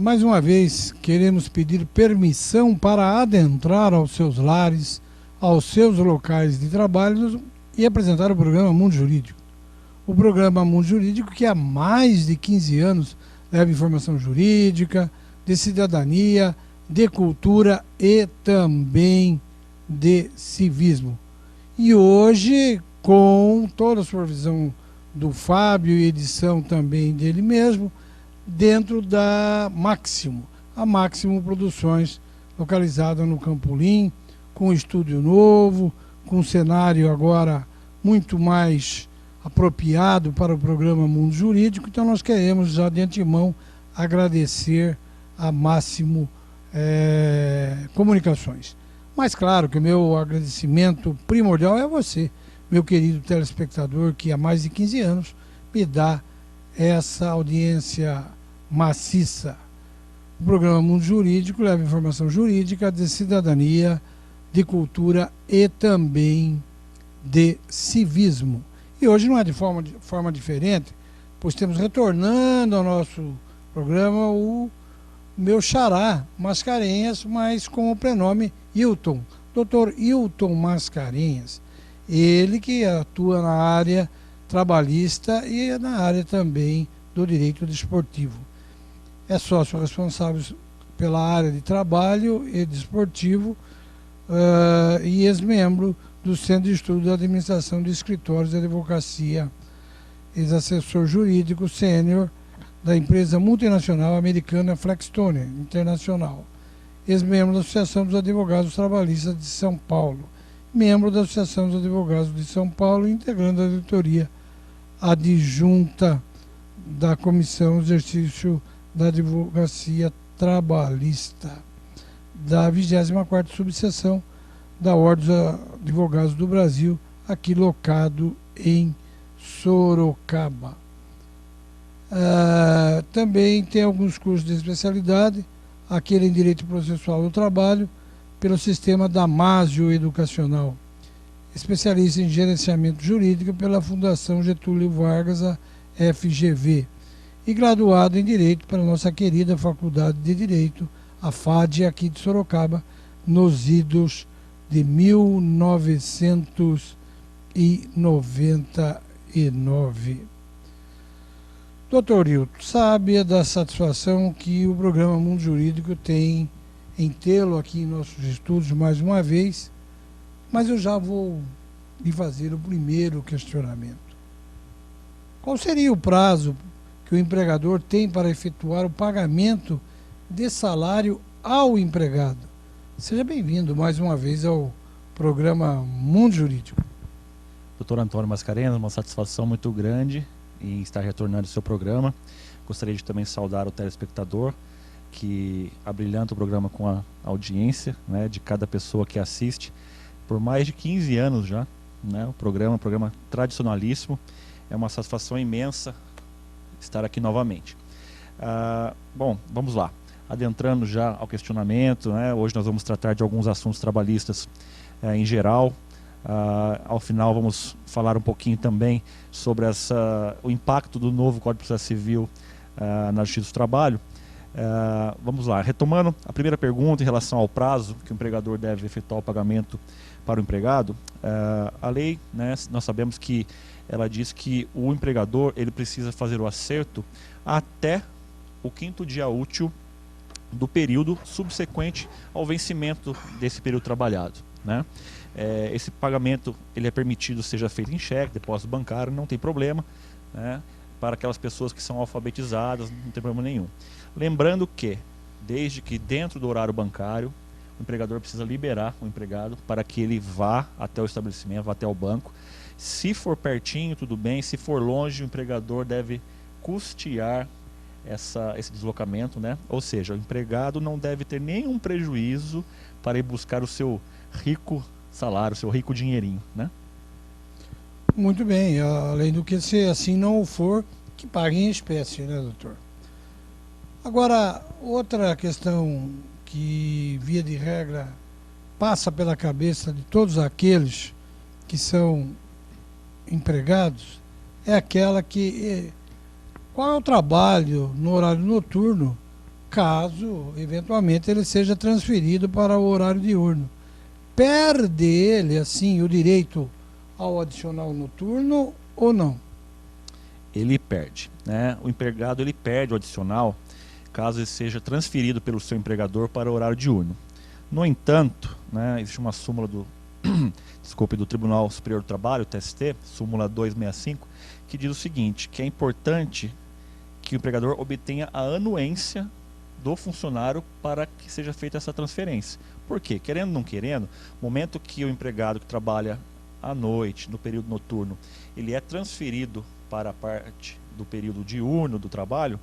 Mais uma vez, queremos pedir permissão para adentrar aos seus lares, aos seus locais de trabalho e apresentar o programa Mundo Jurídico. O programa Mundo Jurídico que há mais de 15 anos leva informação jurídica, de cidadania, de cultura e também de civismo. E hoje, com toda a supervisão do Fábio e edição também dele mesmo, dentro da Máximo, a Máximo Produções, localizada no Campolim, com estúdio novo, com cenário agora muito mais apropriado para o programa Mundo Jurídico. Então nós queremos já de antemão agradecer a Máximo Comunicações. Mas claro que o meu agradecimento primordial é a você, meu querido telespectador, que há mais de 15 anos me dá essa audiência maciça. O programa Mundo Jurídico leva informação jurídica, de cidadania, de cultura e também de civismo. E hoje não é de forma diferente, pois temos retornando ao nosso programa o meu xará Mascarenhas, mas com o prenome Hilton, Dr. Hilton Mascarenhas. Ele que atua na área trabalhista e na área também do direito desportivo. É sócio responsável pela área de trabalho e desportivo e ex-membro do Centro de Estudo da Administração de Escritórios de Advocacia, ex-assessor jurídico sênior da empresa multinacional americana Flexstone Internacional, ex-membro da Associação dos Advogados Trabalhistas de São Paulo, membro da Associação dos Advogados de São Paulo, integrando a diretoria adjunta da Comissão de Exercício da Advocacia Trabalhista, da 24ª Subseção da Ordem dos Advogados do Brasil, aqui locado em Sorocaba. Também tem alguns cursos de especialidade, aquele em Direito Processual do Trabalho, pelo sistema Damásio Educacional, especialista em Gerenciamento Jurídico pela Fundação Getúlio Vargas, a FGV, e graduado em Direito pela nossa querida Faculdade de Direito, a FAD, aqui de Sorocaba, nos idos de 1999. Doutor Hilton, sabe da satisfação que o programa Mundo Jurídico tem em tê-lo aqui em nossos estúdios mais uma vez, mas eu já vou lhe fazer o primeiro questionamento. Qual seria o prazo que o empregador tem para efetuar o pagamento de salário ao empregado? Seja bem-vindo mais uma vez ao programa Mundo Jurídico. Doutor Antônio Mascarenhas, uma satisfação muito grande em estar retornando ao seu programa. Gostaria de também saudar o telespectador que abrilhanta o programa com a audiência, né, de cada pessoa que assiste por mais de 15 anos já, né, um programa tradicionalíssimo. É uma satisfação imensa estar aqui novamente. Bom, vamos lá. Adentrando já ao questionamento, né, hoje nós vamos tratar de alguns assuntos trabalhistas em geral. Ao final vamos falar um pouquinho também sobre o impacto do novo Código de Processo Civil na Justiça do Trabalho. Vamos lá, retomando a primeira pergunta em relação ao prazo que o empregador deve efetuar o pagamento para o empregado. A lei, né, nós sabemos que ela diz que o empregador ele precisa fazer o acerto até o 5º dia útil do período subsequente ao vencimento desse período trabalhado, né? Esse pagamento ele é permitido seja feito em cheque, depósito bancário, não tem problema, né? Para aquelas pessoas que são alfabetizadas, não tem problema nenhum. Lembrando que, desde que dentro do horário bancário, o empregador precisa liberar o empregado para que ele vá até o estabelecimento, vá até o banco. Se for pertinho, tudo bem. Se for longe, o empregador deve custear esse deslocamento, né? Ou seja, o empregado não deve ter nenhum prejuízo para ir buscar o seu rico salário, o seu rico dinheirinho, né? Muito bem, além do que, se assim não for, que pague em espécie, né, doutor? Agora, outra questão que, via de regra, passa pela cabeça de todos aqueles que são empregados, é aquela que... Qual é o trabalho no horário noturno caso, eventualmente, ele seja transferido para o horário diurno. Perde ele, assim, o direito ao adicional noturno ou não? Ele perde, né? O empregado ele perde o adicional caso ele seja transferido pelo seu empregador para o horário diurno. No entanto, né, existe uma súmula do do Tribunal Superior do Trabalho, TST, súmula 265, que diz o seguinte, que é importante que o empregador obtenha a anuência do funcionário para que seja feita essa transferência. Por quê? Querendo ou não querendo, no momento que o empregado que trabalha à noite, no período noturno, ele é transferido para a parte do período diurno do trabalho,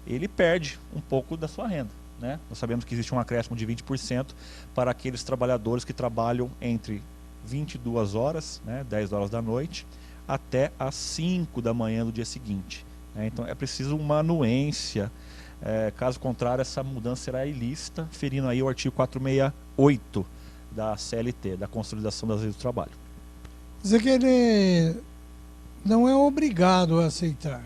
ele perde um pouco da sua renda, né? Nós sabemos que existe um acréscimo de 20% para aqueles trabalhadores que trabalham entre 22 horas, né, 10 horas da noite, até às 5 da manhã do dia seguinte. Né? Então é preciso uma anuência, caso contrário essa mudança será ilícita, ferindo aí o artigo 468 da CLT, da Consolidação das Leis do Trabalho. Quer dizer que ele não é obrigado a aceitar.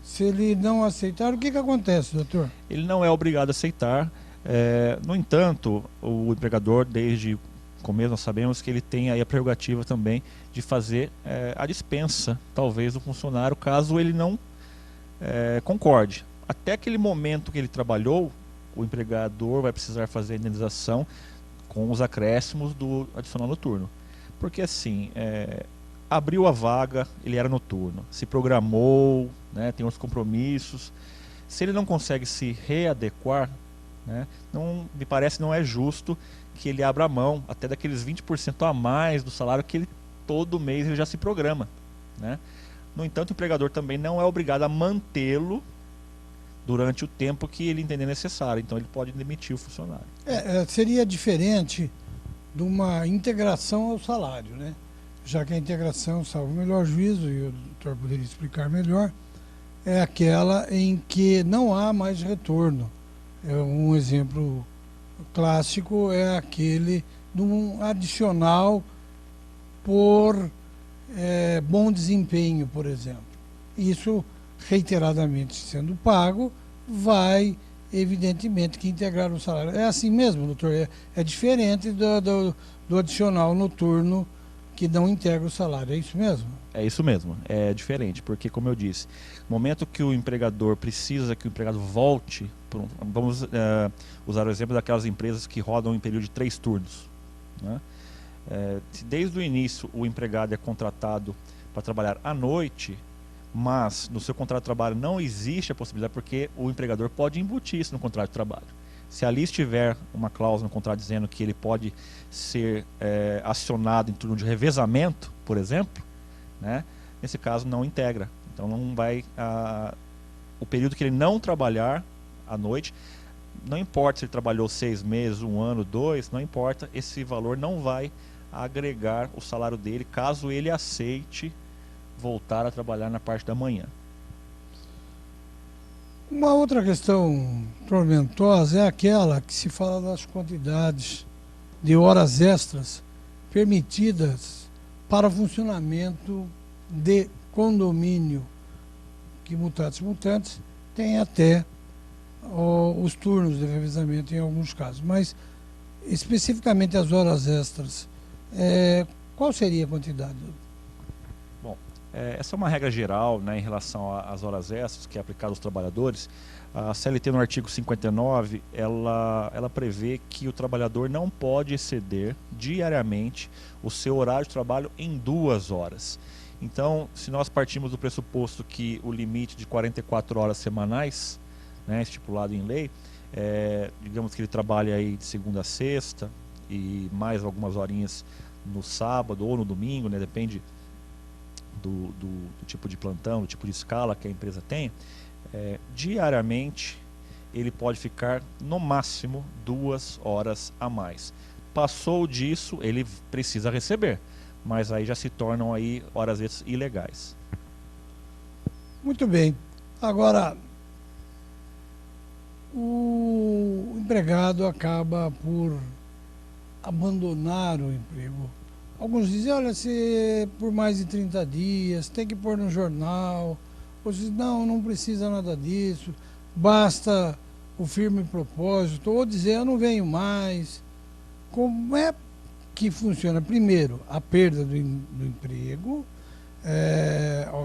Se ele não aceitar, o que acontece, doutor? Ele não é obrigado a aceitar. No entanto, o empregador, desde o começo, nós sabemos que ele tem aí a prerrogativa também de fazer a dispensa, talvez, do funcionário, caso ele não concorde. Até aquele momento que ele trabalhou, o empregador vai precisar fazer a indenização com os acréscimos do adicional noturno. Porque assim, abriu a vaga, ele era noturno, se programou, né, tem outros compromissos. Se ele não consegue se readequar, né, me parece não é justo que ele abra mão até daqueles 20% a mais do salário que ele todo mês ele já se programa, né? No entanto, o empregador também não é obrigado a mantê-lo durante o tempo que ele entender necessário. Então ele pode demitir o funcionário. Seria diferente de uma integração ao salário, né? Já que a integração, salvo o melhor juízo, e o doutor poderia explicar melhor, é aquela em que não há mais retorno. Um exemplo clássico é aquele de um adicional por bom desempenho, por exemplo. Isso, reiteradamente sendo pago, vai, evidentemente, que integrar o salário. É assim mesmo, doutor? É diferente do adicional noturno que não integra o salário, é isso mesmo? É isso mesmo, é diferente, porque como eu disse, no momento que o empregador precisa que o empregado volte, vamos usar o exemplo daquelas empresas que rodam em período de 3 turnos, né? Se desde o início o empregado é contratado para trabalhar à noite, mas no seu contrato de trabalho não existe a possibilidade, porque o empregador pode embutir isso no contrato de trabalho. Se ali estiver uma cláusula no contrato dizendo que ele pode ser acionado em turno de revezamento, por exemplo, né, nesse caso não integra. Então não vai o período que ele não trabalhar à noite, não importa se ele trabalhou 6 meses, 1 ano, 2, não importa, esse valor não vai agregar o salário dele caso ele aceite voltar a trabalhar na parte da manhã. Uma outra questão tormentosa é aquela que se fala das quantidades de horas extras permitidas para funcionamento de condomínio, que mutatis mutandis tem até os turnos de revezamento em alguns casos, mas especificamente as horas extras, qual seria a quantidade? Bom, essa é uma regra geral, né, em relação às horas extras que é aplicada aos trabalhadores. A CLT no artigo 59, ela prevê que o trabalhador não pode exceder diariamente o seu horário de trabalho em 2 horas. Então, se nós partimos do pressuposto que o limite de 44 horas semanais, né, estipulado em lei, digamos que ele trabalha aí de segunda a sexta e mais algumas horinhas no sábado ou no domingo, né, depende do tipo de plantão, do tipo de escala que a empresa tem, diariamente ele pode ficar no máximo 2 horas a mais. Passou disso, ele precisa receber, mas aí já se tornam aí horas extras ilegais. Muito bem. Agora, o empregado acaba por abandonar o emprego. Alguns dizem, olha, se por mais de 30 dias, tem que pôr no jornal. Outros dizem, não precisa nada disso, basta o firme propósito, ou dizer eu não venho mais. Como é que funciona? Primeiro, a perda do emprego,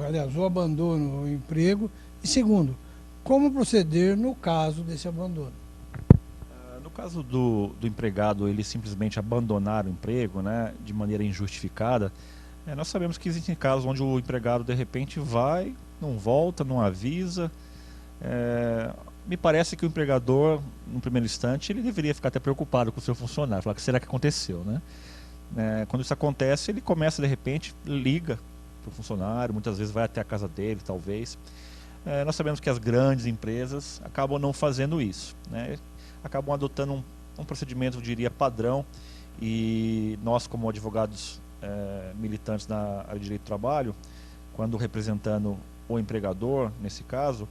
aliás, o abandono do emprego, e segundo, como proceder no caso desse abandono. No caso do empregado, ele simplesmente abandonar o emprego, né, de maneira injustificada, nós sabemos que existem casos onde o empregado de repente vai, não volta, não avisa. Me parece que o empregador, no primeiro instante, ele deveria ficar até preocupado com o seu funcionário, falar o que será que aconteceu, né? Quando isso acontece, ele começa de repente, liga para o funcionário, muitas vezes vai até a casa dele, talvez. Nós sabemos que as grandes empresas acabam não fazendo isso, né? Acabam adotando um procedimento, eu diria, padrão, e nós, como advogados militantes na área de direito do trabalho, quando representando o empregador, nesse caso,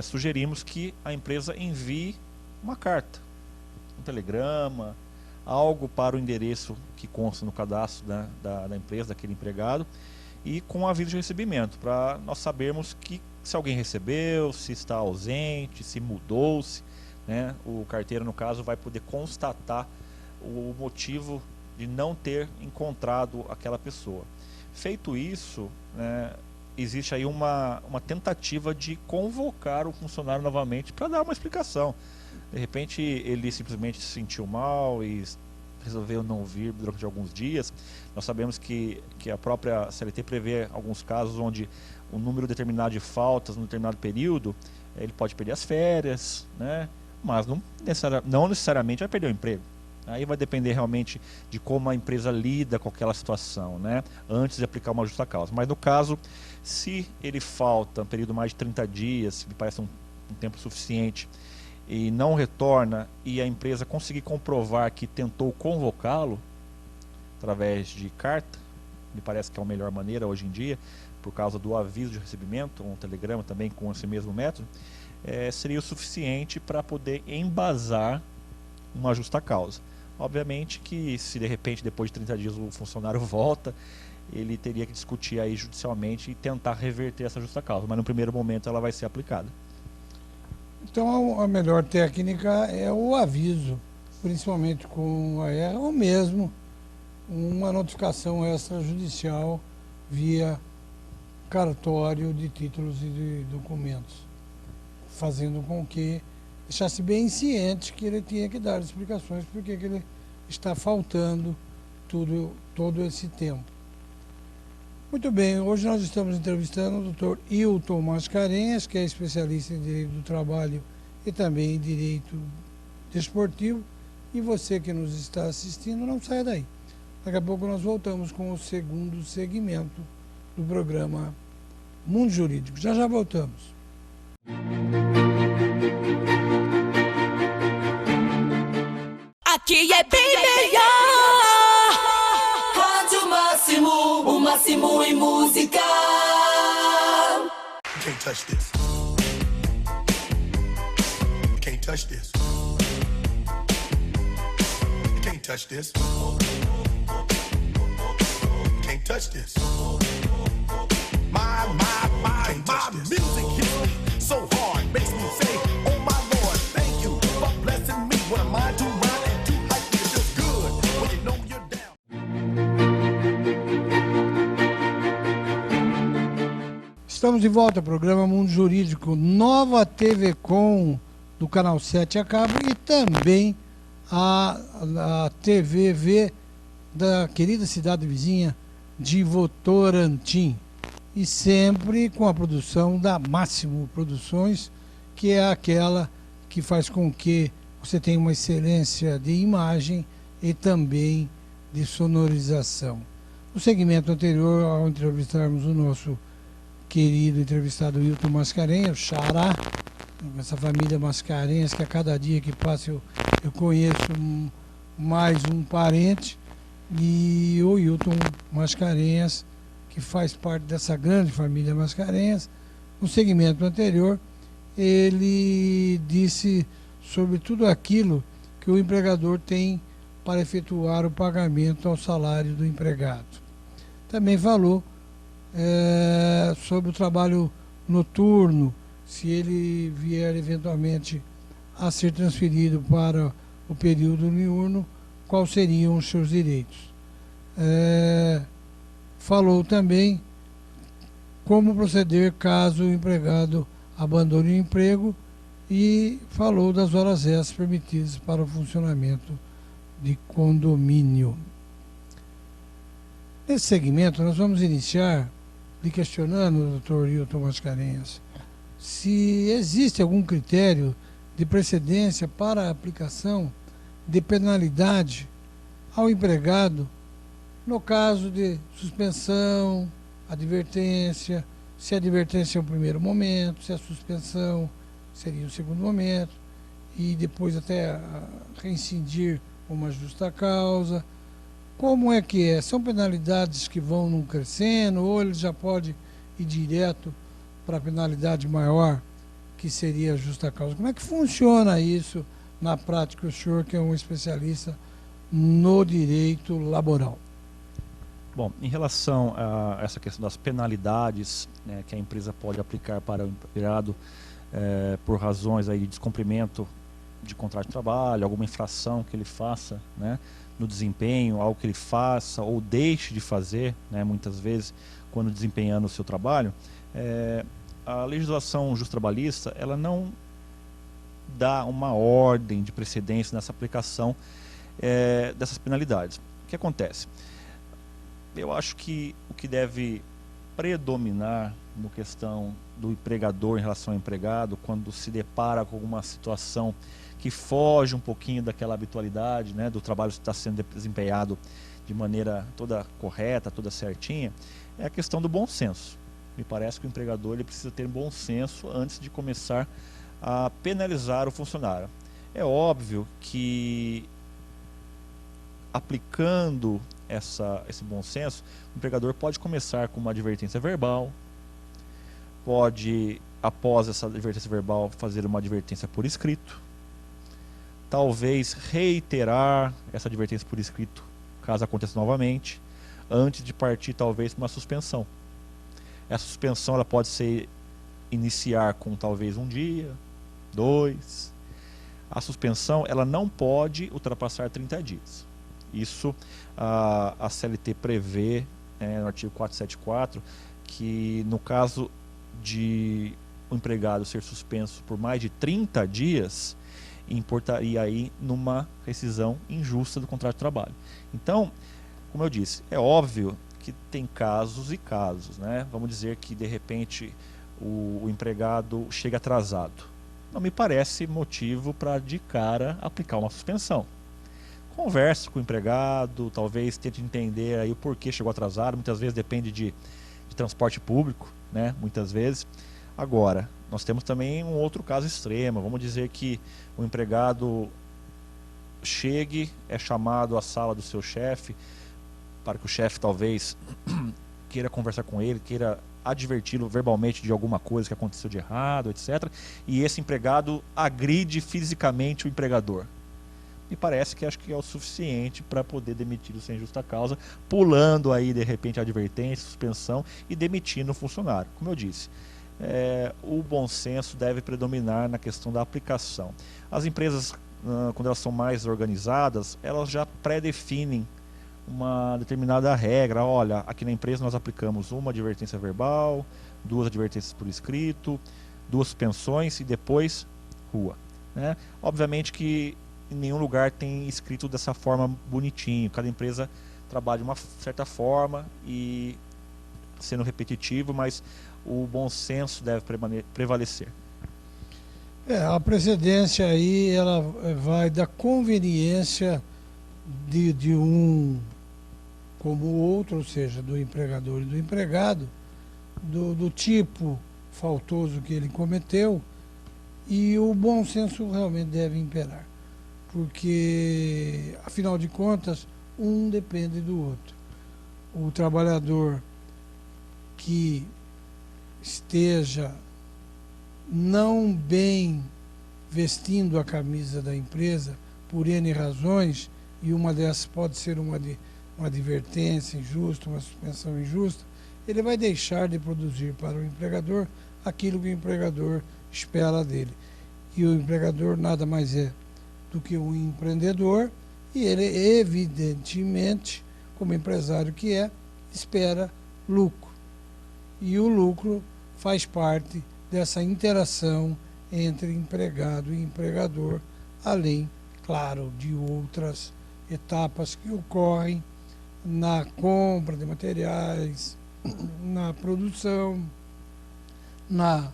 sugerimos que a empresa envie uma carta, um telegrama, algo para o endereço que consta no cadastro, né, da empresa, daquele empregado, e com aviso de recebimento, para nós sabermos que se alguém recebeu, se está ausente, se mudou-se, né, o carteiro, no caso, vai poder constatar o motivo de não ter encontrado aquela pessoa. Feito isso, né, existe aí uma tentativa de convocar o funcionário novamente para dar uma explicação. De repente ele simplesmente se sentiu mal e resolveu não vir durante alguns dias. Nós sabemos que a própria CLT prevê alguns casos onde um número determinado de faltas num determinado período, ele pode perder as férias, né? Mas não necessariamente vai perder o emprego. Aí vai depender realmente de como a empresa lida com aquela situação, né, antes de aplicar uma justa causa. Mas no caso, se ele falta um período mais de 30 dias, me parece um tempo suficiente, e não retorna, e a empresa conseguir comprovar que tentou convocá-lo através de carta, me parece que é a melhor maneira hoje em dia, por causa do aviso de recebimento, um telegrama também com esse mesmo método, seria o suficiente para poder embasar uma justa causa. Obviamente que se de repente depois de 30 dias o funcionário volta, ele teria que discutir aí judicialmente e tentar reverter essa justa causa, mas no primeiro momento ela vai ser aplicada. Então a melhor técnica é o aviso, principalmente com a ERA, ou mesmo uma notificação extrajudicial via cartório de títulos e de documentos, fazendo com que deixasse bem ciente que ele tinha que dar explicações porque ele está faltando todo esse tempo. Muito bem, hoje nós estamos entrevistando o Dr. Hilton Mascarenhas, que é especialista em Direito do Trabalho e também em Direito Desportivo. E você que nos está assistindo, não saia daí. Daqui a pouco nós voltamos com o segundo segmento do programa Mundo Jurídico. Já já voltamos. Aqui é bem melhor. Rádio Máximo, o máximo em música. You can't touch this. You can't touch this. You can't touch this. You can't touch this. My music hits me so hard, makes me say, oh my Lord, thank you for blessing me. What am I to run and do like this? It's good when you know you're down. Estamos de volta ao programa Mundo Jurídico, nova TV Com do Canal 7 a cabo e também a TVV da querida cidade vizinha de Votorantim. E sempre com a produção da Máximo Produções, que é aquela que faz com que você tenha uma excelência de imagem e também de sonorização. No segmento anterior, ao entrevistarmos o nosso querido entrevistado Hilton Mascarenhas, o Xará, essa família Mascarenhas, que a cada dia que passa eu conheço mais um parente, e o Hilton Mascarenhas, que faz parte dessa grande família Mascarenhas. No segmento anterior, ele disse sobre tudo aquilo que o empregador tem para efetuar o pagamento ao salário do empregado. Também falou sobre o trabalho noturno, se ele vier eventualmente a ser transferido para o período diurno, quais seriam os seus direitos. Falou também como proceder caso o empregado abandone o emprego e falou das horas extras permitidas para o funcionamento de condomínio. Nesse segmento, nós vamos iniciar lhe questionando, Dr. Hilton Mascarenhas, se existe algum critério de precedência para a aplicação de penalidade ao empregado no caso de suspensão, advertência, se a advertência é o primeiro momento, se a suspensão seria o segundo momento, e depois até reincidir uma justa causa. Como é que é? São penalidades que vão num crescendo, ou ele já pode ir direto para a penalidade maior, que seria a justa causa? Como é que funciona isso na prática, o senhor que é um especialista no direito laboral? Bom, em relação a essa questão das penalidades, né, que a empresa pode aplicar para o empregado por razões aí de descumprimento de contrato de trabalho, alguma infração que ele faça, né, no desempenho, algo que ele faça ou deixe de fazer, né, muitas vezes quando desempenhando o seu trabalho, a legislação justo-trabalhista, ela não dá uma ordem de precedência nessa aplicação dessas penalidades. O que acontece? Eu acho que o que deve predominar no questão do empregador em relação ao empregado, quando se depara com alguma situação que foge um pouquinho daquela habitualidade, né, do trabalho que está sendo desempenhado de maneira toda correta, toda certinha, é a questão do bom senso. Me parece que o empregador ele precisa ter bom senso antes de começar a penalizar o funcionário. É óbvio que aplicando esse bom senso, o empregador pode começar com uma advertência verbal, pode, após essa advertência verbal, fazer uma advertência por escrito, talvez reiterar essa advertência por escrito, caso aconteça novamente, antes de partir talvez para uma suspensão. Essa suspensão ela pode iniciar com talvez 1 dia, 2. A suspensão ela não pode ultrapassar 30 dias. Isso a CLT prevê no artigo 474 que no caso de o empregado ser suspenso por mais de 30 dias, importaria aí numa rescisão injusta do contrato de trabalho. Então, como eu disse, é óbvio que tem casos e casos, né? Vamos dizer que de repente o empregado chega atrasado. Não me parece motivo para de cara aplicar uma suspensão. Converse com o empregado, talvez tente entender aí o porquê chegou atrasado. Muitas vezes depende de transporte público, né? Muitas vezes. Agora, nós temos também um outro caso extremo. Vamos dizer que o empregado chegue, é chamado à sala do seu chefe, para que o chefe talvez queira conversar com ele, queira adverti-lo verbalmente de alguma coisa que aconteceu de errado, etc. E esse empregado agride fisicamente o empregador. Me parece que acho que é o suficiente para poder demitir o sem justa causa, pulando aí de repente a advertência, suspensão e demitindo o funcionário. Como eu disse, o bom senso deve predominar na questão da aplicação. As empresas, quando elas são mais organizadas, elas já pré-definem uma determinada regra. Olha, aqui na empresa nós aplicamos uma advertência verbal, 2 advertências por escrito, 2 suspensões e depois rua, né? Obviamente que em nenhum lugar tem escrito dessa forma bonitinho. Cada empresa trabalha de uma certa forma e sendo repetitivo, mas o bom senso deve prevalecer. A precedência aí ela vai da conveniência de um como o outro, ou seja, do empregador e do empregado, do tipo faltoso que ele cometeu, e o bom senso realmente deve imperar. Porque, afinal de contas, um depende do outro. O trabalhador que esteja não bem vestindo a camisa da empresa por N razões, e uma dessas pode ser uma advertência injusta, uma suspensão injusta, ele vai deixar de produzir para o empregador aquilo que o empregador espera dele. E o empregador nada mais é do que um empreendedor, e ele, evidentemente, como empresário que é, espera lucro. E o lucro faz parte dessa interação entre empregado e empregador, além, claro, de outras etapas que ocorrem na compra de materiais, na produção, na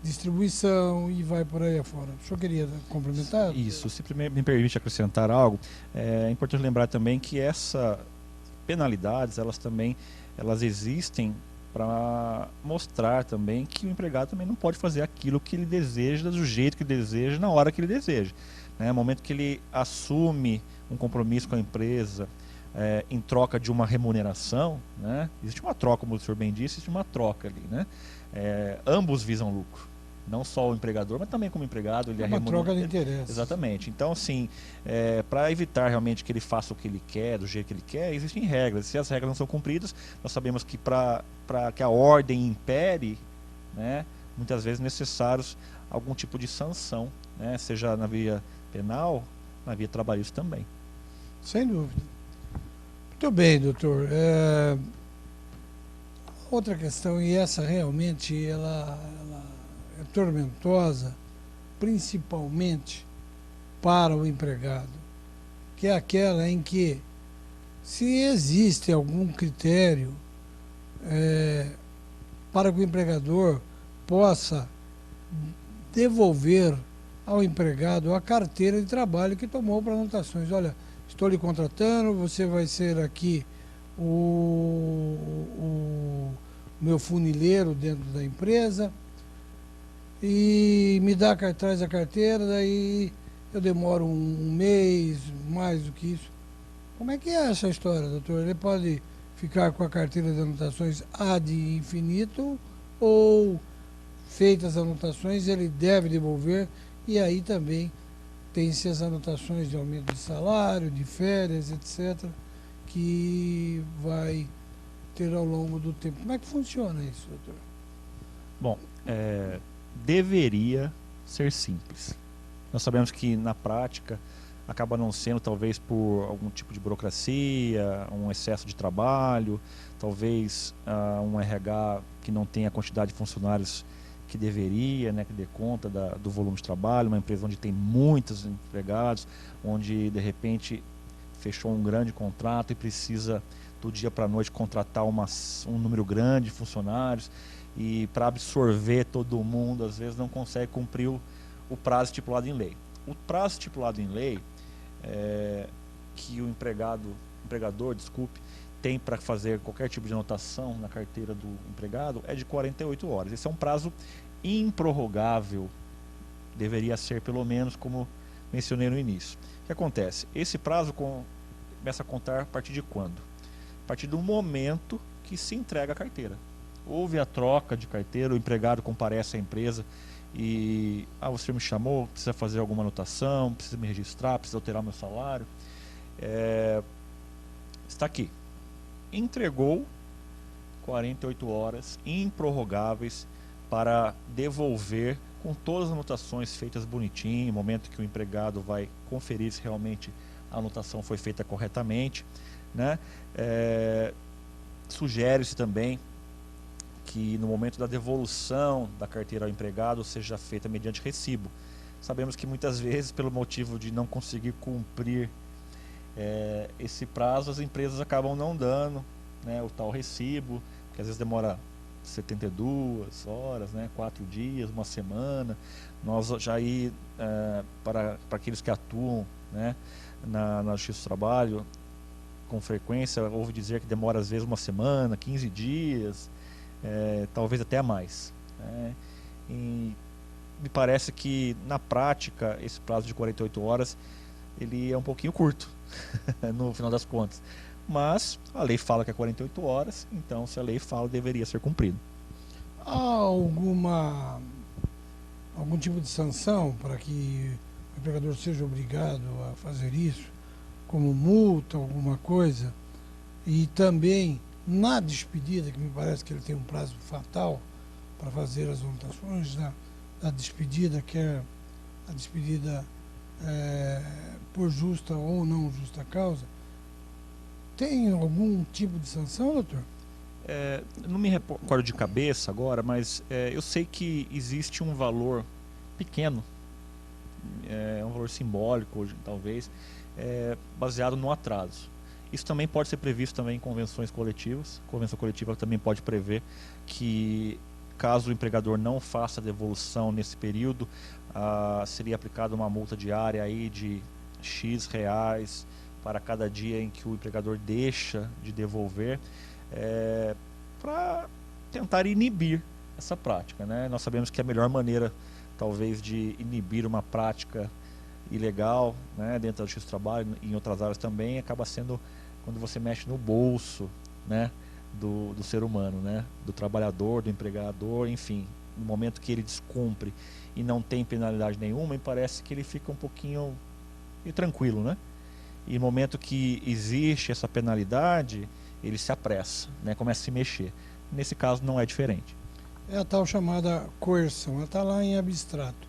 distribuição e vai por aí afora. O senhor queria complementar? Isso, se me permite acrescentar algo, é importante lembrar também que essas penalidades, elas existem para mostrar também que o empregado também não pode fazer aquilo que ele deseja, do jeito que ele deseja, na hora que ele deseja. Né? No momento que ele assume um compromisso com a empresa, em troca de uma remuneração, né? Existe uma troca, como o senhor bem disse, existe uma troca ali. Né? Ambos visam lucro. Não só o empregador, mas também como empregado. Ele é uma troca de interesse. Exatamente. Então, assim, para evitar realmente que ele faça o que ele quer, do jeito que ele quer, existem regras. Se as regras não são cumpridas, nós sabemos que para que a ordem impere, né, muitas vezes é necessário algum tipo de sanção, né, seja na via penal, na via trabalhista também. Sem dúvida. Muito bem, doutor. Outra questão, e essa realmente ela é tormentosa, principalmente para o empregado, que é aquela em que, se existe algum critério para que o empregador possa devolver ao empregado a carteira de trabalho que tomou para anotações. Olha, estou lhe contratando, você vai ser aqui o meu funileiro dentro da empresa, e me traz a carteira, daí eu demoro um mês, mais do que isso. Como é que é essa história, doutor? Ele pode ficar com a carteira de anotações ad infinito, ou, feitas as anotações, ele deve devolver, e aí também tem-se as anotações de aumento de salário, de férias, etc., que vai ter ao longo do tempo. Como é que funciona isso, doutor? Bom, deveria ser simples. Nós sabemos que na prática acaba não sendo, talvez por algum tipo de burocracia, um excesso de trabalho, talvez um RH que não tenha a quantidade de funcionários que deveria, né, que dê conta do volume de trabalho, uma empresa onde tem muitos empregados, onde de repente fechou um grande contrato e precisa do dia para a noite contratar um número grande de funcionários, e para absorver todo mundo, às vezes não consegue cumprir o prazo estipulado em lei. O prazo estipulado em lei que o empregador, tem para fazer qualquer tipo de anotação na carteira do empregado é de 48 horas. Esse é um prazo improrrogável, deveria ser pelo menos, como mencionei no início. O que acontece? Esse prazo começa a contar a partir de quando? A partir do momento que se entrega a carteira. Houve a troca de carteira, o empregado comparece à empresa e você me chamou, precisa fazer alguma anotação, precisa me registrar, precisa alterar meu salário. Está aqui. Entregou 48 horas improrrogáveis para devolver com todas as anotações feitas bonitinho, no momento que o empregado vai conferir se realmente a anotação foi feita corretamente, né? Sugere-se também que no momento da devolução da carteira ao empregado seja feita mediante recibo. Sabemos que muitas vezes, pelo motivo de não conseguir cumprir esse prazo, as empresas acabam não dando, né, o tal recibo, que às vezes demora 72 horas, né, 4 dias, uma semana. Nós já aí, para aqueles que atuam, né, na Justiça do Trabalho, com frequência, ouve dizer que demora às vezes uma semana, 15 dias, talvez até mais. E me parece que na prática esse prazo de 48 horas ele é um pouquinho curto no final das contas, mas a lei fala que é 48 horas, então se a lei fala, deveria ser cumprido. Há algum tipo de sanção para que o empregador seja obrigado a fazer isso, como multa, alguma coisa? E também na despedida, que me parece que ele tem um prazo fatal para fazer as anotações da despedida, que é a despedida por justa ou não justa causa, tem algum tipo de sanção, doutor? Não me recordo de cabeça agora, mas eu sei que existe um valor pequeno, um valor simbólico, talvez, baseado no atraso. Isso também pode ser previsto também em convenções coletivas. A convenção coletiva também pode prever que, caso o empregador não faça a devolução nesse período, seria aplicada uma multa diária aí de X reais para cada dia em que o empregador deixa de devolver, para tentar inibir essa prática, né? Nós sabemos que a melhor maneira, talvez, de inibir uma prática ilegal, né, dentro da justiça do trabalho e em outras áreas também, acaba sendo quando você mexe no bolso, né, do ser humano, né, do trabalhador, do empregador, enfim. No momento que ele descumpre e não tem penalidade nenhuma, me parece que ele fica um pouquinho tranquilo, né? E no momento que existe essa penalidade, ele se apressa, né, começa a se mexer. Nesse caso não é diferente. É a tal chamada coerção, ela está lá em abstrato.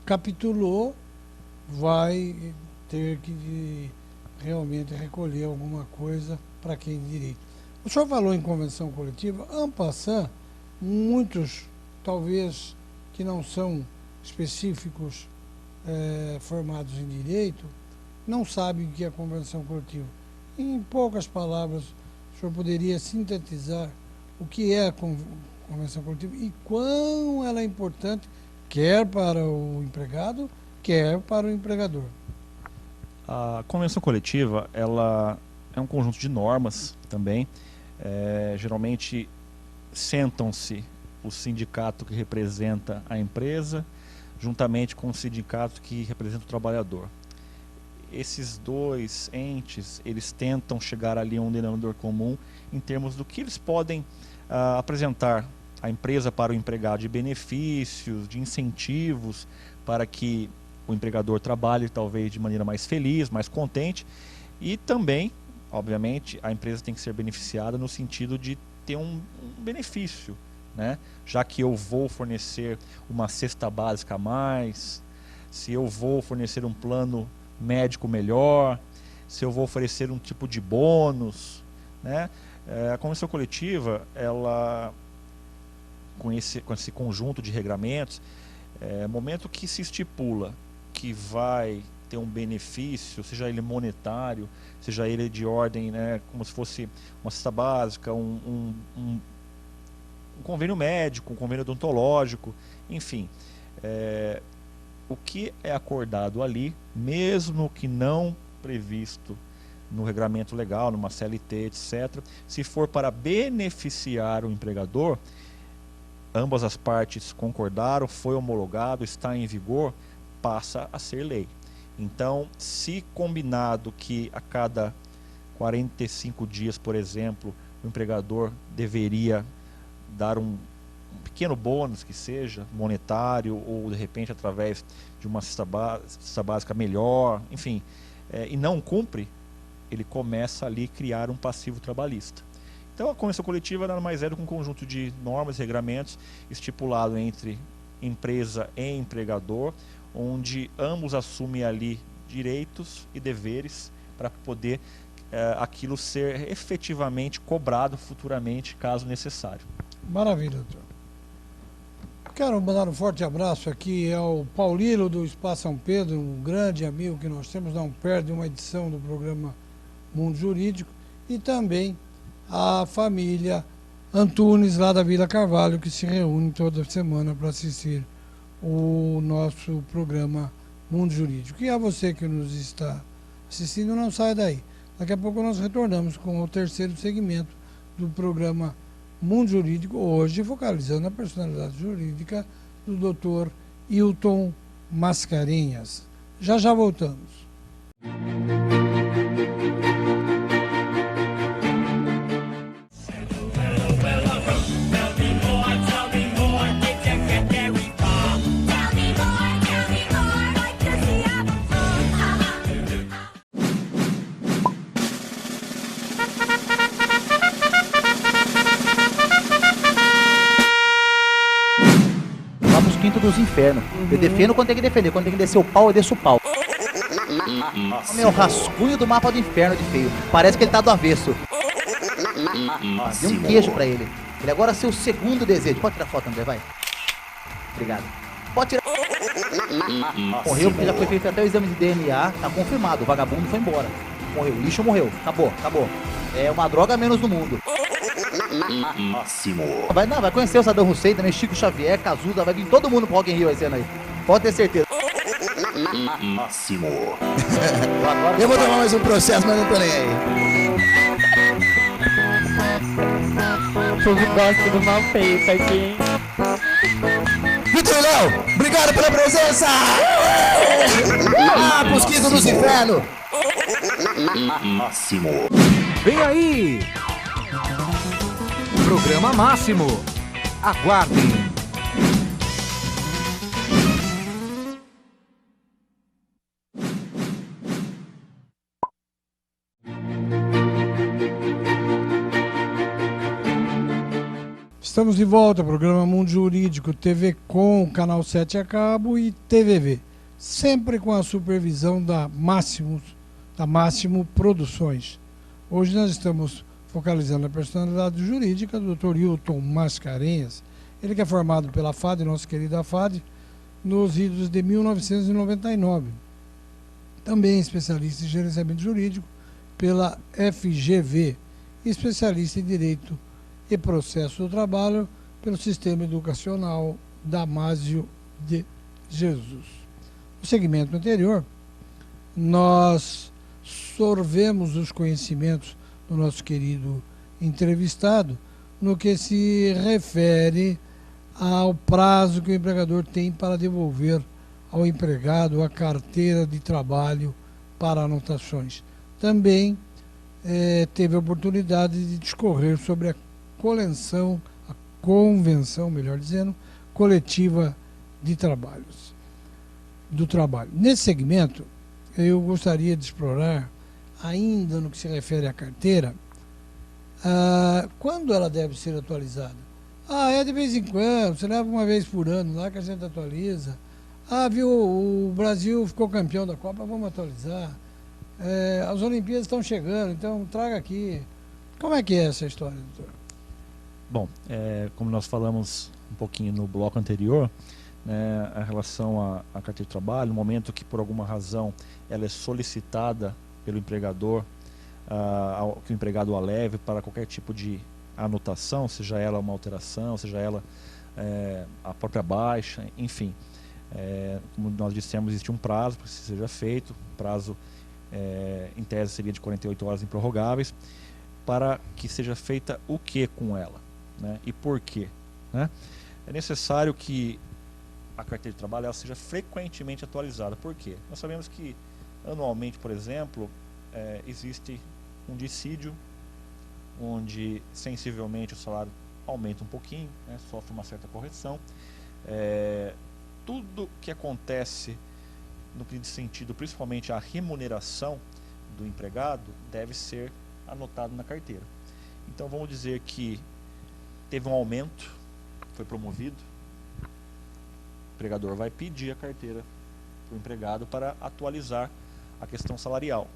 Capitulou, vai ter que realmente recolher alguma coisa para quem tem direito. O senhor falou em convenção coletiva, en passant, muitos, talvez, que não são específicos formados em direito, não sabem o que é convenção coletiva. Em poucas palavras, o senhor poderia sintetizar o que é a convenção coletiva e quão ela é importante, quer para o empregado, quer para o empregador. A convenção coletiva, ela é um conjunto de normas também. Geralmente sentam-se o sindicato que representa a empresa, juntamente com o sindicato que representa o trabalhador. Esses dois entes, eles tentam chegar ali a um denominador comum em termos do que eles podem apresentar à empresa para o empregado de benefícios, de incentivos para que o empregador trabalhe talvez de maneira mais feliz, mais contente, e também, obviamente, a empresa tem que ser beneficiada no sentido de ter um benefício, né? Já que eu vou fornecer uma cesta básica a mais, se eu vou fornecer um plano médico melhor, se eu vou oferecer um tipo de bônus, né? A convenção coletiva, ela, com esse conjunto de regramentos, momento que se estipula que vai ter um benefício, seja ele monetário, seja ele de ordem, né, como se fosse uma cesta básica, um convênio médico, um convênio odontológico, enfim, o que é acordado ali, mesmo que não previsto no regramento legal, numa CLT, etc., se for para beneficiar o empregador, ambas as partes concordaram, foi homologado, está em vigor, passa a ser lei. Então, se combinado que a cada 45 dias, por exemplo, o empregador deveria dar um pequeno bônus, que seja monetário ou de repente através de uma cesta básica melhor, enfim, e não cumpre, ele começa ali a criar um passivo trabalhista. Então a convenção coletiva nada mais é do que um conjunto de normas e regramentos estipulado entre empresa e empregador, onde ambos assumem ali direitos e deveres para poder aquilo ser efetivamente cobrado futuramente, caso necessário. Maravilha, doutor. Quero mandar um forte abraço aqui ao Paulino do Espaço São Pedro, um grande amigo que nós temos, não perde uma edição do programa Mundo Jurídico, e também a família Antunes, lá da Vila Carvalho, que se reúne toda semana para assistir o nosso programa Mundo Jurídico. E a você que nos está assistindo, não saia daí. Daqui a pouco nós retornamos com o terceiro segmento do programa Mundo Jurídico, hoje focalizando a personalidade jurídica do Dr. Hilton Mascarenhas. Já já voltamos. dos infernos. Eu defendo quando tem que defender. Quando tem que descer o pau, eu desço o pau. Meu, rascunho do mapa do inferno de feio. Parece que ele tá do avesso. Dê um queijo pra ele. Ele agora é seu segundo desejo. Pode tirar foto, André, vai. Obrigado. Pode tirar. Morreu porque já foi feito até o exame de DNA. Tá confirmado, o vagabundo foi embora. Morreu, o lixo morreu. Acabou. É uma droga a menos no mundo. Vai conhecer o Saddam Hussein também, Chico Xavier, Cazuza, vai vir todo mundo pro Rock in Rio esse ano aí. Pode ter certeza. Eu vou tomar mais um processo, mas não tô nem aí. Tudo gosta do mal feito aqui, hein? Vitor e Léo, obrigado pela presença! Busquito dos infernos! Vem aí! Programa Máximo. Aguardem. Estamos de volta, programa Mundo Jurídico, TV Com, Canal 7 a cabo e TVV, sempre com a supervisão da Máximo Produções. Hoje nós estamos focalizando a personalidade jurídica do Dr. Hilton Mascarenhas, ele que é formado pela FAD, nossa querida FAD, nos idos de 1999. Também especialista em gerenciamento jurídico pela FGV, especialista em Direito e Processo do Trabalho pelo Sistema Educacional Damásio de Jesus. No segmento anterior, nós sorvemos os conhecimentos do nosso querido entrevistado no que se refere ao prazo que o empregador tem para devolver ao empregado a carteira de trabalho para anotações. Também teve a oportunidade de discorrer sobre a convenção, melhor dizendo, coletiva de trabalhos, do trabalho. Nesse segmento, eu gostaria de explorar, ainda no que se refere à carteira, quando ela deve ser atualizada. É de vez em quando, você leva uma vez por ano lá que a gente atualiza. Viu, o Brasil ficou campeão da Copa, vamos atualizar. As Olimpíadas estão chegando, então traga aqui. Como é que é essa história, doutor? Bom, como nós falamos um pouquinho no bloco anterior, né, a relação à carteira de trabalho, no momento que por alguma razão ela é solicitada pelo empregador, que o empregado a leve para qualquer tipo de anotação, seja ela uma alteração, seja ela a própria baixa, enfim. Como nós dissemos, existe um prazo para que isso seja feito, o prazo em tese seria de 48 horas improrrogáveis, para que seja feita o que com ela, né? E por quê, né? É necessário que a carteira de trabalho ela seja frequentemente atualizada. Por quê? Nós sabemos que anualmente, por exemplo, existe um dissídio onde sensivelmente o salário aumenta um pouquinho, né? Sofre uma certa correção. Tudo que acontece no que diz sentido, principalmente a remuneração do empregado, deve ser anotado na carteira. Então vamos dizer que teve um aumento, foi promovido, o empregador vai pedir a carteira para o empregado para atualizar a questão salarial.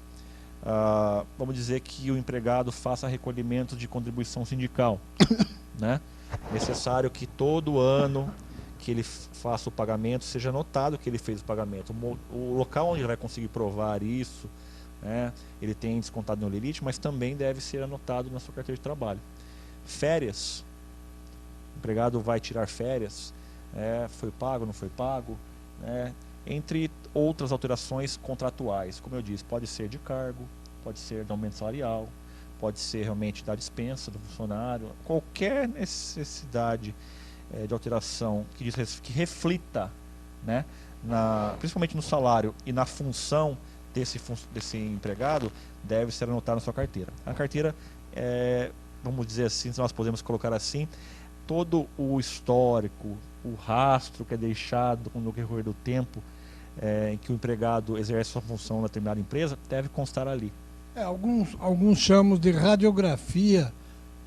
Vamos dizer que o empregado faça recolhimento de contribuição sindical, né? Necessário que todo ano que ele faça o pagamento seja anotado que ele fez o pagamento. O local onde ele vai conseguir provar isso, né? Ele tem descontado no Olerite, mas também deve ser anotado na sua carteira de trabalho. Férias, o empregado vai tirar férias, foi pago, não foi pago, né? Entre outras alterações contratuais, como eu disse, pode ser de cargo, pode ser de aumento salarial, pode ser realmente da dispensa do funcionário, qualquer necessidade de alteração que reflita, né, principalmente no salário e na função desse empregado, deve ser anotado na sua carteira. A carteira, vamos dizer assim, se nós podemos colocar assim, todo o histórico, o rastro que é deixado no decorrer do tempo em que o empregado exerce sua função na determinada empresa, deve constar ali. Alguns chamam de radiografia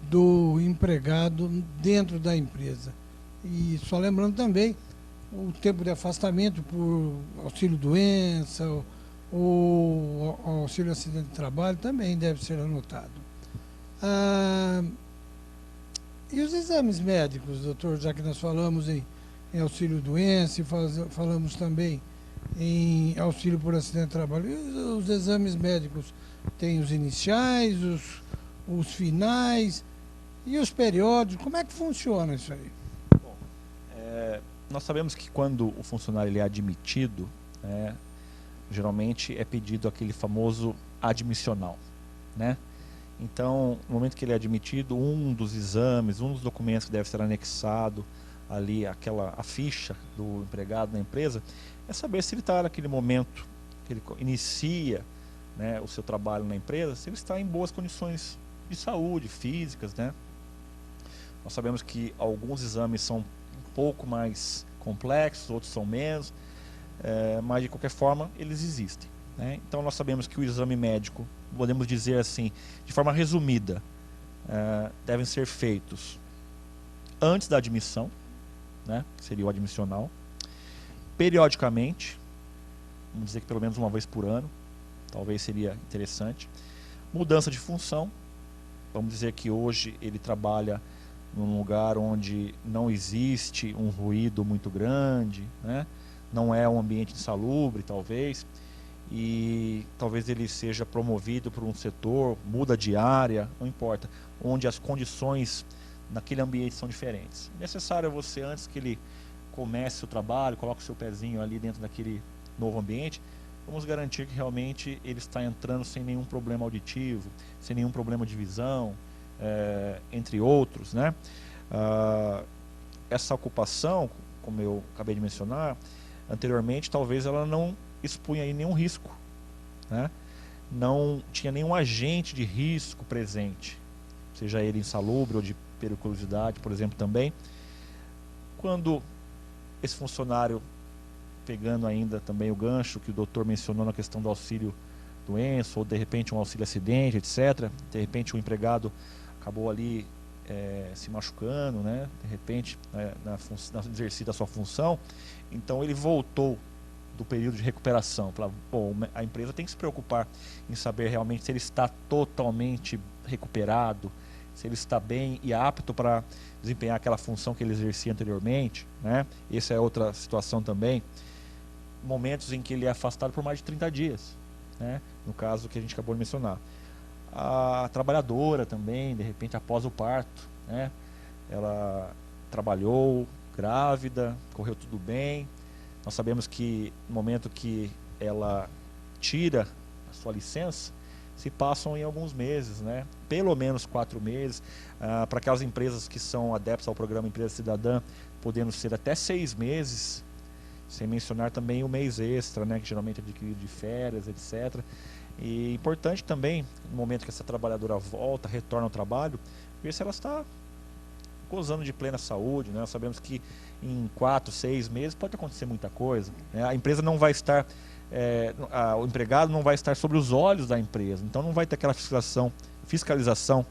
do empregado dentro da empresa. E só lembrando também o tempo de afastamento por auxílio-doença ou auxílio-acidente de trabalho também deve ser anotado. E os exames médicos, doutor, já que nós falamos em auxílio-doença e falamos também em auxílio por acidente de trabalho, e os exames médicos têm os iniciais, os finais e os periódicos, como é que funciona isso aí? Bom, nós sabemos que quando o funcionário ele é admitido, geralmente é pedido aquele famoso admissional, né? Então, no momento que ele é admitido, um dos exames, um dos documentos que deve ser anexado ali, a ficha do empregado na empresa, é saber se ele está naquele momento que ele inicia, né, o seu trabalho na empresa, se ele está em boas condições de saúde, físicas, né? Nós sabemos que alguns exames são um pouco mais complexos, outros são menos, mas de qualquer forma eles existem, né? Então nós sabemos que o exame médico, podemos dizer assim, de forma resumida, devem ser feitos antes da admissão, né, que seria o admissional, periodicamente, vamos dizer que pelo menos uma vez por ano, talvez seria interessante. Mudança de função, vamos dizer que hoje ele trabalha num lugar onde não existe um ruído muito grande, né, não é um ambiente insalubre, talvez, e talvez ele seja promovido para um setor, muda de área, não importa, onde as condições naquele ambiente são diferentes. É necessário você, antes que ele comece o trabalho, coloque o seu pezinho ali dentro daquele novo ambiente, vamos garantir que realmente ele está entrando sem nenhum problema auditivo, sem nenhum problema de visão, entre outros, né? Essa ocupação, como eu acabei de mencionar anteriormente, talvez ela não expunha aí nenhum risco, né? Não tinha nenhum agente de risco presente, seja ele insalubre ou de periculosidade, por exemplo, também. Quando esse funcionário, pegando ainda também o gancho que o doutor mencionou na questão do auxílio doença, ou de repente um auxílio acidente, etc., de repente o empregado acabou ali se machucando, né? De repente, na exercício da sua função, então ele voltou do período de recuperação. Bom, a empresa tem que se preocupar em saber realmente se ele está totalmente recuperado, se ele está bem e apto para desempenhar aquela função que ele exercia anteriormente, né? Essa é outra situação também. Momentos em que ele é afastado por mais de 30 dias, né? No caso que a gente acabou de mencionar. A trabalhadora também, de repente, após o parto, né? Ela trabalhou grávida, correu tudo bem. Nós sabemos que no momento que ela tira a sua licença, se passam em alguns meses, né? Pelo menos 4 meses. Para aquelas empresas que são adeptas ao programa Empresa Cidadã, podendo ser até 6 meses, sem mencionar também o mês extra, né? Que geralmente é adquirido de férias, etc. E importante também, no momento que essa trabalhadora volta, retorna ao trabalho, ver se ela está gozando de plena saúde, né? Nós sabemos que em 4, 6 meses pode acontecer muita coisa, né? A empresa não vai estar, o empregado não vai estar sobre os olhos da empresa, então não vai ter aquela fiscalização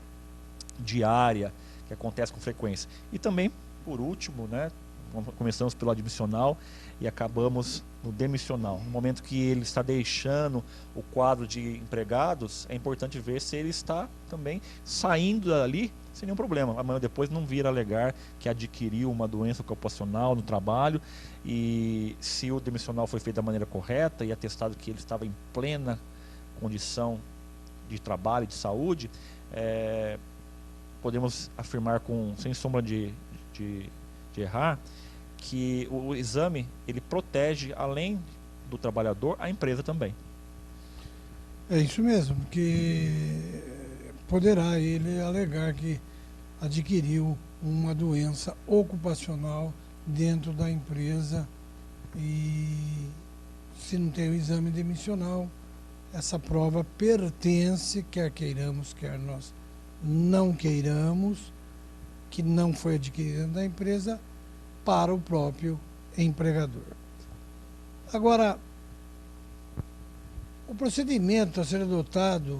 diária que acontece com frequência. E também, por último, né, começamos pelo admissional e acabamos no demissional. No momento que ele está deixando o quadro de empregados, é importante ver se ele está também saindo dali sem nenhum problema. Amanhã depois não vir alegar que adquiriu uma doença ocupacional no trabalho, e se o demissional foi feito da maneira correta e atestado que ele estava em plena condição de trabalho, de saúde, podemos afirmar sem sombra de errar, que o exame ele protege, além do trabalhador, a empresa também. É isso mesmo, porque poderá ele alegar que adquiriu uma doença ocupacional dentro da empresa, e se não tem o exame demissional, essa prova pertence, quer queiramos, quer nós não queiramos, que não foi adquirida da empresa, para o próprio empregador. Agora, o procedimento a ser adotado,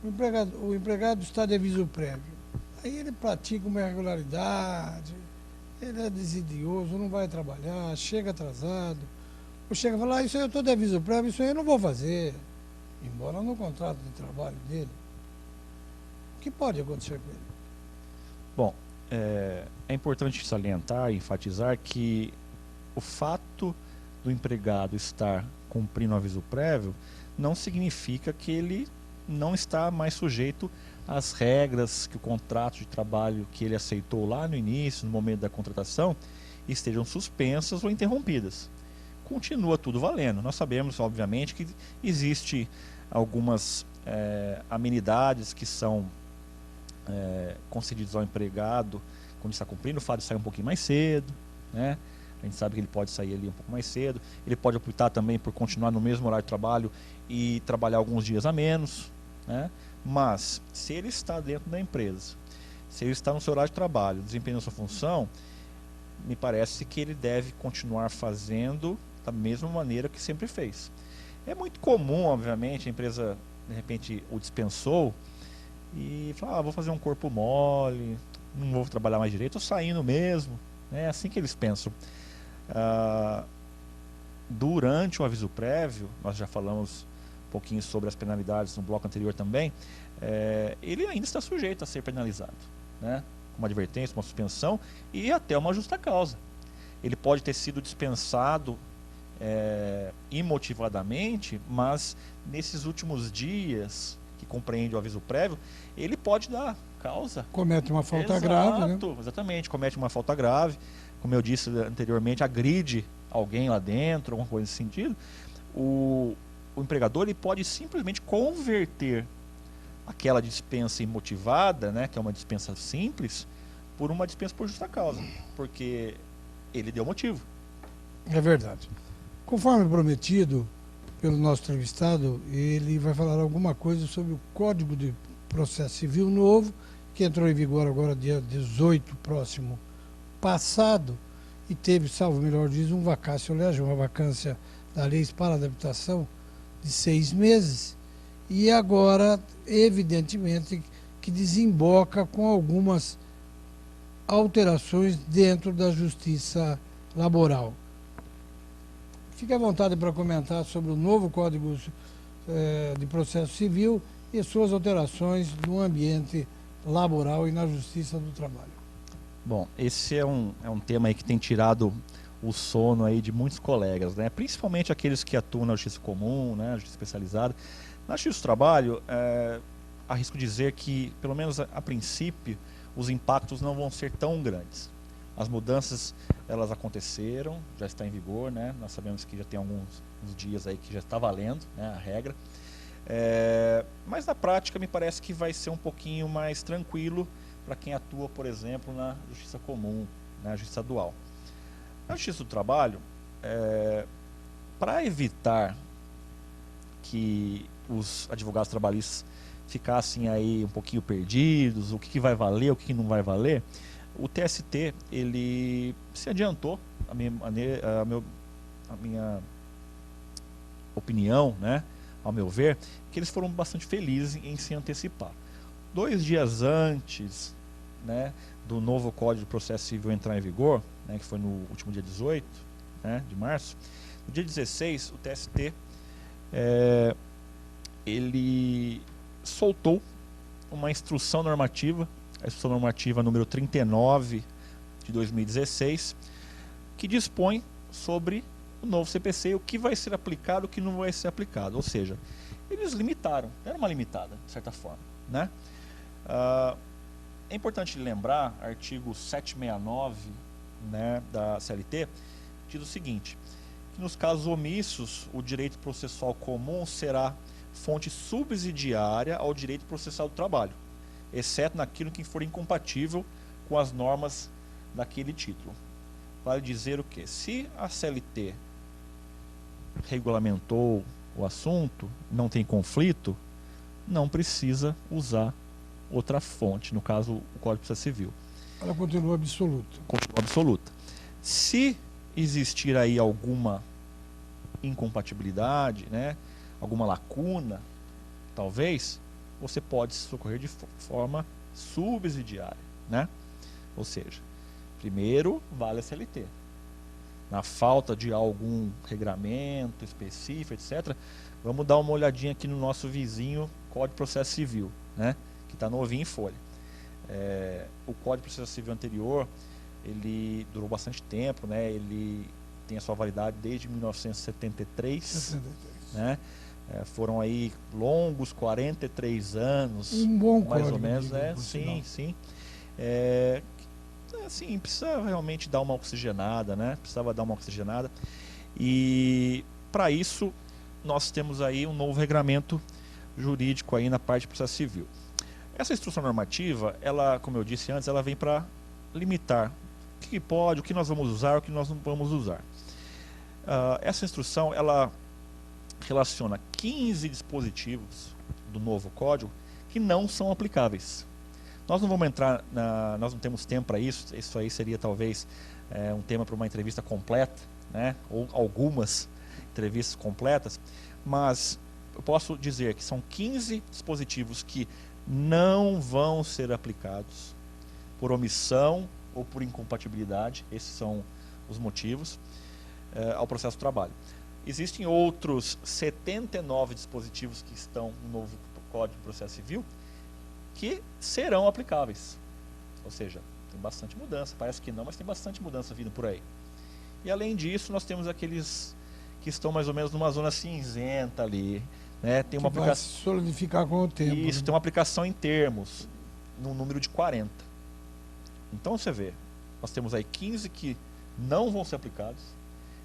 o empregado está de aviso prévio. Aí ele pratica uma irregularidade, ele é desidioso, não vai trabalhar, chega atrasado, ou chega e fala, isso aí eu estou de aviso prévio, isso aí eu não vou fazer, embora no contrato de trabalho dele. O que pode acontecer com ele? Bom, é importante salientar e enfatizar que o fato do empregado estar cumprindo o aviso prévio não significa que ele não está mais sujeito às regras que o contrato de trabalho que ele aceitou lá no início, no momento da contratação, estejam suspensas ou interrompidas. Continua tudo valendo. Nós sabemos, obviamente, que existe algumas amenidades que são concedidas ao empregado quando está cumprindo, o fato de sair um pouquinho mais cedo, né? A gente sabe que ele pode sair ali um pouco mais cedo, ele pode optar também por continuar no mesmo horário de trabalho e trabalhar alguns dias a menos, né? Mas, se ele está dentro da empresa, se ele está no seu horário de trabalho, desempenhando sua função, me parece que ele deve continuar fazendo da mesma maneira que sempre fez. É muito comum, obviamente, a empresa, de repente, o dispensou e fala, vou fazer um corpo mole, não vou trabalhar mais direito, estou saindo mesmo. É assim que eles pensam. Durante o aviso prévio, nós já falamos um pouquinho sobre as penalidades no bloco anterior também, ele ainda está sujeito a ser penalizado, né? Uma advertência, uma suspensão e até uma justa causa. Ele pode ter sido dispensado imotivadamente, mas nesses últimos dias que compreende o aviso prévio, ele pode dar causa. Comete uma falta grave, né? Exatamente, comete uma falta grave, como eu disse anteriormente, agride alguém lá dentro, alguma coisa nesse sentido. O empregador ele pode simplesmente converter aquela dispensa imotivada, né, que é uma dispensa simples, por uma dispensa por justa causa, porque ele deu motivo. É verdade. Conforme prometido pelo nosso entrevistado, ele vai falar alguma coisa sobre o Código de Processo Civil novo, que entrou em vigor agora dia 18 próximo passado, e teve, salvo melhor diz, um vacácio legem, uma vacância da lei para adaptação de 6 meses, e agora, evidentemente, que desemboca com algumas alterações dentro da justiça laboral. Fique à vontade para comentar sobre o novo Código de Processo Civil e suas alterações no ambiente laboral e na justiça do trabalho. Bom, esse é um tema aí que tem tirado o sono aí de muitos colegas, né? Principalmente aqueles que atuam na justiça comum, né? Na justiça especializada. Na justiça do trabalho, arrisco dizer que, pelo menos a princípio, os impactos não vão ser tão grandes. As mudanças, elas aconteceram, já está em vigor, né? Nós sabemos que já tem uns dias aí que já está valendo, né, a regra. Mas na prática me parece que vai ser um pouquinho mais tranquilo para quem atua, por exemplo, na justiça comum, na justiça estadual. Na justiça do trabalho, para evitar que os advogados trabalhistas ficassem aí um pouquinho perdidos, o que vai valer, o que não vai valer, o TST ele se adiantou, a minha opinião, né, ao meu ver, que eles foram bastante felizes em se antecipar. 2 dias antes, né, do novo Código de Processo Civil entrar em vigor, né, que foi no último dia 18, né, de março, no dia 16 o TST ele soltou uma instrução normativa, a instrução normativa número 39 de 2016, que dispõe sobre o novo CPC e o que vai ser aplicado e o que não vai ser aplicado. Ou seja, eles limitaram, deram uma limitada, de certa forma, né? É importante lembrar, artigo 769, né, da CLT, diz o seguinte, que nos casos omissos, o direito processual comum será fonte subsidiária ao direito processual do trabalho, exceto naquilo que for incompatível com as normas daquele título. Vale dizer o que? Se a CLT regulamentou o assunto, não tem conflito, não precisa usar outra fonte, no caso o Código de Processo Civil. Ela continua absoluta. Continua absoluta. Se existir aí alguma incompatibilidade, né, alguma lacuna, talvez, você pode se socorrer de forma subsidiária, né? Ou seja, Primeiro, vale a CLT. Na falta de algum regramento específico, etc., vamos dar uma olhadinha aqui no nosso vizinho Código de Processo Civil, né? Que está novinho em folha. O Código de Processo Civil anterior, ele durou bastante tempo, né? Ele tem a sua validade desde 1973, né? Foram aí longos 43 anos, Um bom mais código, ou menos, digo, né? por Sim, sinal. sim. Assim, precisa realmente dar uma oxigenada, né? Precisava dar uma oxigenada. E para isso nós temos aí um novo regramento jurídico aí na parte de processo civil. Essa instrução normativa, ela, como eu disse antes, ela vem para limitar o que pode, o que nós vamos usar, o que nós não vamos usar. Essa instrução, ela relaciona 15 dispositivos do novo código que não são aplicáveis. Nós não vamos entrar, nós não temos tempo para isso. Isso aí seria talvez um tema para uma entrevista completa, né? Ou algumas entrevistas completas, mas eu posso dizer que são 15 dispositivos que não vão ser aplicados por omissão ou por incompatibilidade. Esses são os motivos ao processo de trabalho. Existem outros 79 dispositivos que estão no novo Código de Processo Civil que serão aplicáveis. Ou seja, tem bastante mudança. Parece que não, mas tem bastante mudança vindo por aí. E além disso, nós temos aqueles que estão mais ou menos numa zona cinzenta ali, né? Tem uma Vai aplicação. se solidificar com o tempo. Isso, né? tem uma aplicação em termos, no número de 40. Então você vê, nós temos aí 15 que não vão ser aplicados,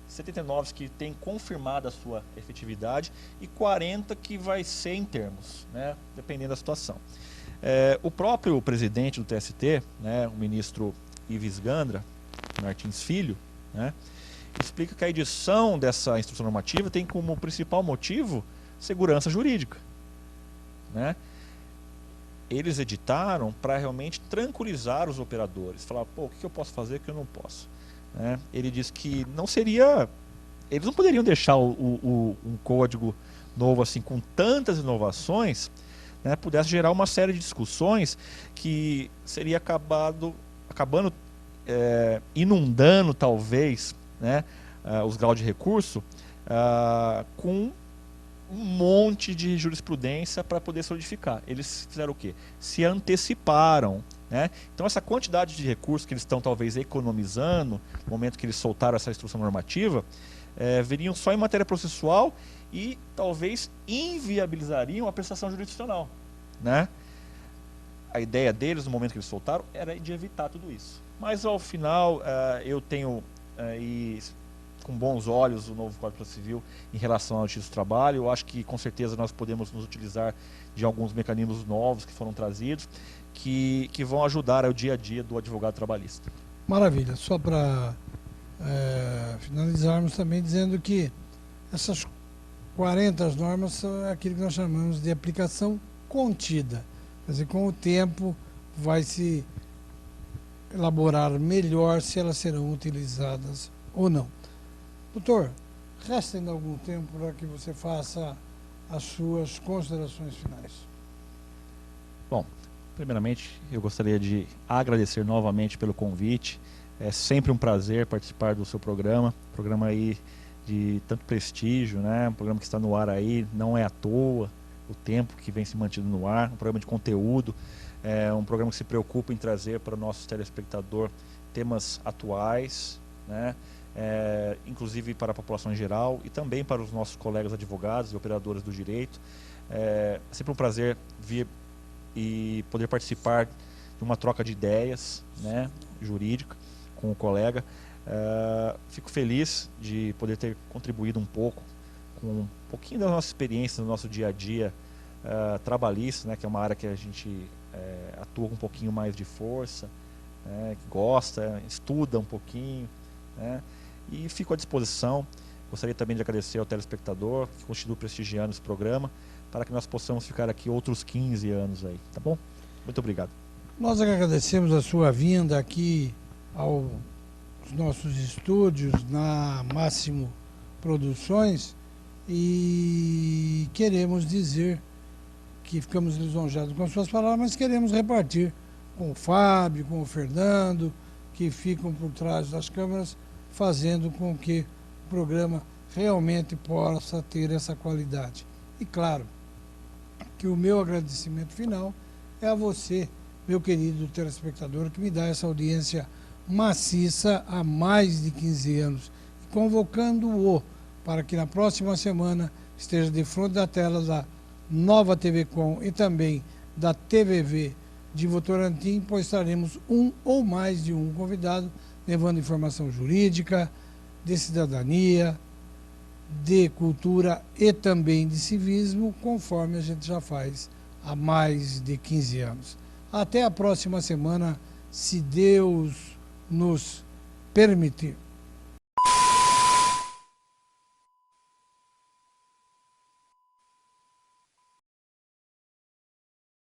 79 que têm confirmado a sua efetividade e 40 que vai ser em termos, né? Dependendo da situação. O próprio presidente do TST, né, o ministro Ives Gandra Martins Filho, né, explica que a edição dessa instrução normativa tem como principal motivo segurança jurídica, né? Eles editaram para realmente tranquilizar os operadores, falar, pô, o que eu posso fazer que eu não posso, né? Ele diz que não seria, eles não poderiam deixar um código novo assim com tantas inovações, né, pudesse gerar uma série de discussões que seria acabando inundando talvez, né, os graus de recurso com um monte de jurisprudência para poder solidificar. Eles fizeram o quê? Se anteciparam, né? Então essa quantidade de recursos que eles estão talvez economizando no momento que eles soltaram essa instrução normativa, viriam só em matéria processual e talvez inviabilizariam a prestação jurisdicional, né? A ideia deles no momento que eles soltaram era de evitar tudo isso. Mas ao final eu tenho com bons olhos o novo Código Civil em relação ao justiça do trabalho. Eu acho que com certeza nós podemos nos utilizar de alguns mecanismos novos que foram trazidos que vão ajudar ao dia a dia do advogado trabalhista. Maravilha. Só para finalizarmos também dizendo que essas 40 normas são aquilo que nós chamamos de aplicação contida. Quer dizer, com o tempo vai se elaborar melhor se elas serão utilizadas ou não. Doutor, resta ainda algum tempo para que você faça as suas considerações finais. Bom, primeiramente eu gostaria de agradecer novamente pelo convite. É sempre um prazer participar do seu programa aí de tanto prestígio, né? Um programa que está no ar aí, não é à toa o tempo que vem se mantido no ar, um programa de conteúdo, um programa que se preocupa em trazer para o nosso telespectador temas atuais, né? Inclusive para a população em geral e também para os nossos colegas advogados e operadores do direito. É sempre um prazer vir e poder participar de uma troca de ideias, né, jurídica com o colega. Fico feliz de poder ter contribuído um pouco com um pouquinho da nossa experiência no nosso dia a dia trabalhista, né, que é uma área que a gente atua com um pouquinho mais de força, né, gosta, estuda um pouquinho, né, e fico à disposição. Gostaria também de agradecer ao telespectador que continua prestigiando esse programa para que nós possamos ficar aqui outros 15 anos aí, tá bom? Muito obrigado. Nós agradecemos a sua vinda aqui aos nossos estúdios na Máximo Produções e queremos dizer que ficamos lisonjeados com as suas palavras, mas queremos repartir com o Fábio, com o Fernando, que ficam por trás das câmeras, fazendo com que o programa realmente possa ter essa qualidade. E claro, que o meu agradecimento final é a você, meu querido telespectador, que me dá essa audiência maciça há mais de 15 anos, convocando-o para que na próxima semana esteja de frente da tela da Nova TV Com e também da TVV de Votorantim, pois estaremos um ou mais de um convidado, levando informação jurídica, de cidadania, de cultura e também de civismo, conforme a gente já faz há mais de 15 anos. Até a próxima semana, se Deus nos permitir.